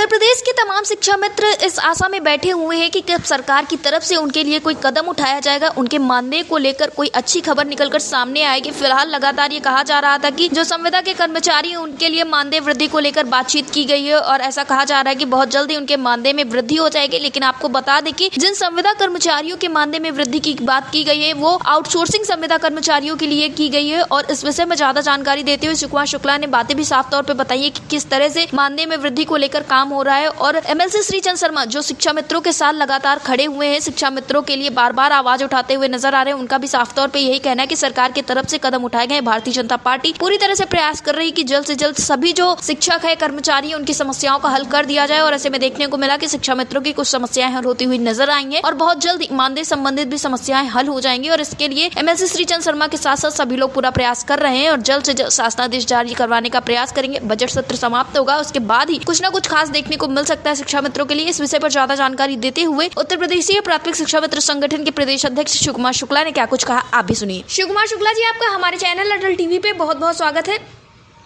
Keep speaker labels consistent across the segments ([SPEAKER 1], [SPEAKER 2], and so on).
[SPEAKER 1] उत्तर प्रदेश के तमाम शिक्षा मित्र इस आशा में बैठे हुए हैं कि कब सरकार की तरफ से उनके लिए कोई कदम उठाया जाएगा, उनके मानदेय को लेकर कोई अच्छी खबर निकलकर सामने आएगी। फिलहाल लगातार ये कहा जा रहा था कि जो संविदा के कर्मचारी हैं उनके लिए मानदेय वृद्धि को लेकर बातचीत की गई है और ऐसा कहा जा रहा है कि बहुत जल्दी उनके मानदेय में वृद्धि हो जाएगी। लेकिन आपको बता दें कि जिन संविदा कर्मचारियों के मानदेय में वृद्धि की बात की गई है वो आउटसोर्सिंग संविदा कर्मचारियों के लिए की गई है। और इस विषय में ज्यादा जानकारी देते हुए सुकुमार शुक्ला ने बातें भी साफ तौर पर बताई है कि किस तरह से मानदेय में वृद्धि को लेकर काम हो रहा है। और एमएलसी श्रीचंद शर्मा जो शिक्षा मित्रों के साथ लगातार खड़े हुए हैं, शिक्षा मित्रों के लिए बार बार आवाज उठाते हुए नजर आ रहे हैं, उनका भी साफ तौर पे यही कहना है कि सरकार की तरफ से कदम उठाए गए। भारतीय जनता पार्टी पूरी तरह से प्रयास कर रही है कि जल्द से जल्द सभी जो शिक्षक है, कर्मचारी है, उनकी समस्याओं का हल कर दिया जाए। और ऐसे में देखने को मिला कि शिक्षा मित्रों की कुछ समस्याएं हल होती हुई नजर आई है और बहुत जल्द मानदेय संबंधित भी समस्याएं हल हो जाएंगी। और इसके लिए एमएलसी श्रीचंद शर्मा के साथ साथ सभी लोग पूरा प्रयास कर रहे हैं और जल्द से जल्द शासनादेश जारी करवाने का प्रयास करेंगे। बजट सत्र समाप्त होगा, उसके बाद ही कुछ न कुछ खास देखने को मिल सकता है शिक्षा मित्रों के लिए। इस विषय पर ज्यादा जानकारी देते हुए उत्तर प्रदेशीय प्राथमिक शिक्षा मित्र संगठन के प्रदेश अध्यक्ष शिवकुमार शुक्ला ने क्या कुछ कहा, आप भी सुनिए। शिवकुमार शुक्ला जी, आपका हमारे चैनल अटल टीवी पे बहुत बहुत स्वागत है।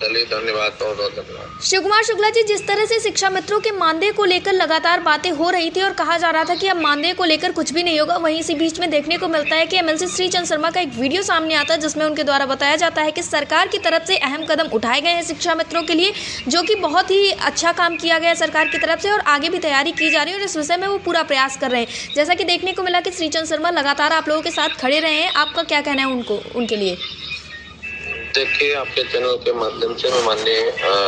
[SPEAKER 2] चलिए, धन्यवाद, बहुत बहुत धन्यवाद।
[SPEAKER 1] शिवकुमार शुक्ला जी, जिस तरह से शिक्षा मित्रों के मानदेय को लेकर लगातार बातें हो रही थी और कहा जा रहा था कि अब मानदेय को लेकर कुछ भी नहीं होगा, वहीं इसी बीच में देखने को मिलता है कि एमएलसी श्रीचंद शर्मा का एक वीडियो सामने आता है जिसमें उनके द्वारा बताया जाता है कि सरकार की तरफ से अहम कदम उठाए गए हैं शिक्षा मित्रों के लिए, जो कि बहुत ही अच्छा काम किया गया है सरकार की तरफ से और आगे भी तैयारी की जा रही है और इस विषय में वो पूरा प्रयास कर रहे हैं। जैसा कि देखने को मिला कि श्रीचंद शर्मा लगातार आप लोगों के साथ खड़े रहे हैं, आपका क्या कहना है उनके लिए?
[SPEAKER 2] देखिए, आपके चैनल के माध्यम से मैं माननीय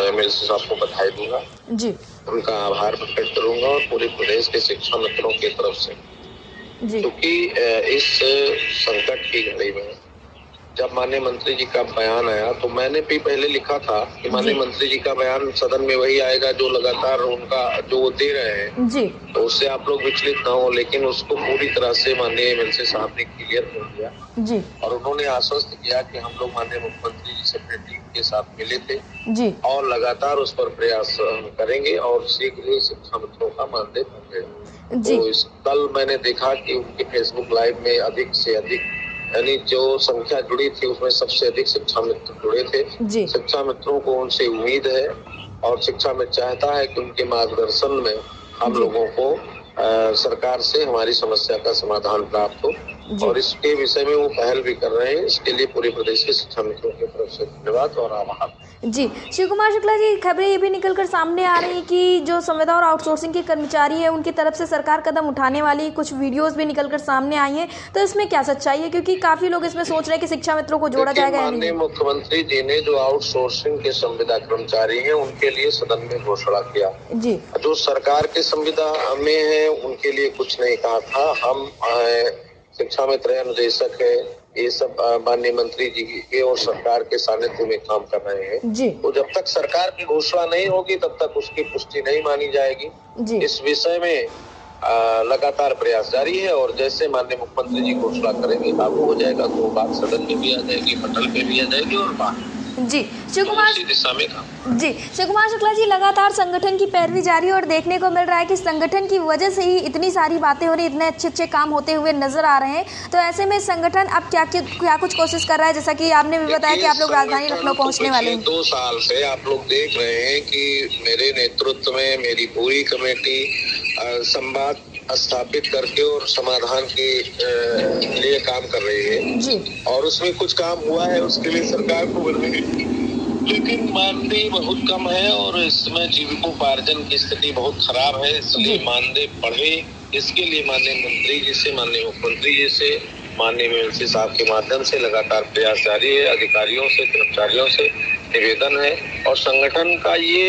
[SPEAKER 2] एमएलसी साहब को बधाई दूंगा
[SPEAKER 1] जी,
[SPEAKER 2] उनका आभार प्रकट करूंगा और पूरे प्रदेश के शिक्षा मित्रों की तरफ से, क्योंकि इस संकट की घड़ी में जब माननीय मंत्री जी का बयान आया तो मैंने भी पहले लिखा था कि माननीय मंत्री जी का बयान सदन में वही आएगा जो लगातार उनका जो वो दे रहे हैं जी, तो उससे आप लोग विचलित ना हो। लेकिन उसको पूरी तरह से माननीय एमएलसी साहब ने क्लियर कर दिया जी, और उन्होंने आश्वस्त किया कि हम लोग माननीय मुख्यमंत्री जी से अपने टीम के साथ मिले थे जी, और लगातार उस पर प्रयास करेंगे और शीघ्र ही शिक्षा मित्रों का मानदेय बढ़ेगा। तो इस कल मैंने देखा कि उनके फेसबुक लाइव में अधिक से अधिक यानी जो संख्या जुड़ी थी उसमें सबसे अधिक शिक्षा मित्र जुड़े थे। शिक्षा मित्रों को उनसे उम्मीद है और शिक्षा मित्र चाहता है कि उनके मार्गदर्शन में हम लोगों को सरकार से हमारी समस्या का समाधान प्राप्त हो और इसके विषय में वो पहल भी कर रहे हैं। इसके लिए पूरे प्रदेश के शिक्षा मित्रों की तरफ से धन्यवाद और आभार।
[SPEAKER 1] जी, शिवकुमार शुक्ला जी, खबरें ये भी निकलकर सामने आ रही है कि जो संविदा और आउटसोर्सिंग के कर्मचारी है उनकी तरफ से सरकार कदम उठाने वाली कुछ वीडियोस भी निकलकर सामने आई हैं, तो इसमें क्या सच्चाई है? क्योंकि काफी लोग इसमें सोच रहे हैं कि शिक्षा मित्रों को जोड़ा जाएगा।
[SPEAKER 2] माननीय मुख्यमंत्री जी ने जो आउटसोर्सिंग के संविदा कर्मचारी है उनके लिए सदन में घोषणा किया जी, जो सरकार के संविदा में है उनके लिए कुछ नहीं कहा था। हम शिक्षा मित्र अनुदेशक है, ये सब माननीय मंत्री जी के और सरकार के सानिध्य में काम कर रहे हैं जी, तो जब तक सरकार की घोषणा नहीं होगी तब तक उसकी पुष्टि नहीं मानी जाएगी जी। इस विषय में लगातार प्रयास जारी है और जैसे माननीय मुख्यमंत्री जी घोषणा करेंगे लागू हो जाएगा तो बात सदन में भी आ जाएगी, पटल पे भी आ जाएगी और बात
[SPEAKER 1] जी। शिवकुमार
[SPEAKER 2] दिशा में
[SPEAKER 1] जी, शिवकुमार शुक्ला जी, लगातार संगठन की पैरवी जारी और देखने को मिल रहा है कि संगठन की वजह से ही इतनी सारी बातें हो रही, इतने अच्छे काम होते हुए नजर आ रहे हैं। तो ऐसे में संगठन अब क्या कुछ कोशिश कर रहा है? जैसा कि आपने भी बताया कि आप लोग राजधानी लखनऊ पहुंचने वाले हैं।
[SPEAKER 2] 2 साल से आप लोग देख रहे हैं कि मेरे नेतृत्व में मेरी पूरी कमेटी संवाद स्थापित करके और समाधान के लिए काम कर रही है जी, और उसमें कुछ काम हुआ है उसके लिए सरकार को बधाई, लेकिन मानदेय बहुत कम है और इसमें जीविकोपार्जन की स्थिति बहुत खराब है, इसलिए मानदेय बढ़े। इसके लिए माननीय मंत्री जी से, माननीय मुख्यमंत्री जी से, माननीय एमएलसी साहब के माध्यम से लगातार प्रयास जारी है। अधिकारियों से, कर्मचारियों से निवेदन है और संगठन का ये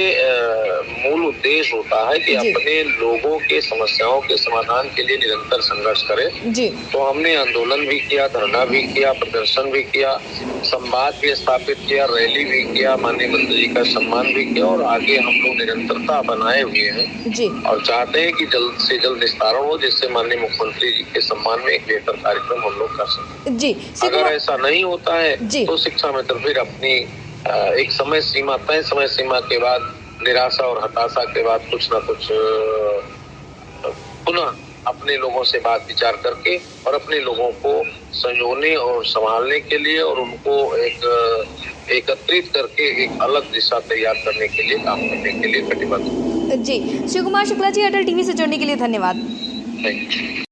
[SPEAKER 2] मूल उद्देश्य होता है कि अपने लोगों के समस्याओं के समाधान के लिए निरंतर संघर्ष करें जी। तो हमने आंदोलन भी किया, धरना भी किया, प्रदर्शन भी किया, संवाद भी स्थापित किया, रैली भी किया, माननीय मंत्री जी का सम्मान भी किया और आगे हम लोग निरंतरता बनाए हुए हैं जी, और चाहते हैं कि जल्द से जल्द निस्तारण हो जिससे माननीय मुख्यमंत्री जी के सम्मान में एक बेहतर कार्यक्रम हम लोग कर सकें जी। अगर ऐसा नहीं होता है तो शिक्षा मित्र फिर अपनी एक समय सीमा, तय समय सीमा के बाद निराशा और हताशा के बाद कुछ न कुछ पुनः अपने लोगों से बात विचार करके और अपने लोगों को संजोने और संभालने के लिए और उनको एक एकत्रित करके एक अलग दिशा तैयार करने के लिए, काम करने के लिए कटिबद्ध।
[SPEAKER 1] जी, शिव कुमार शुक्ला जी, अटल टीवी से जुड़ने के लिए धन्यवाद।
[SPEAKER 2] Thank you.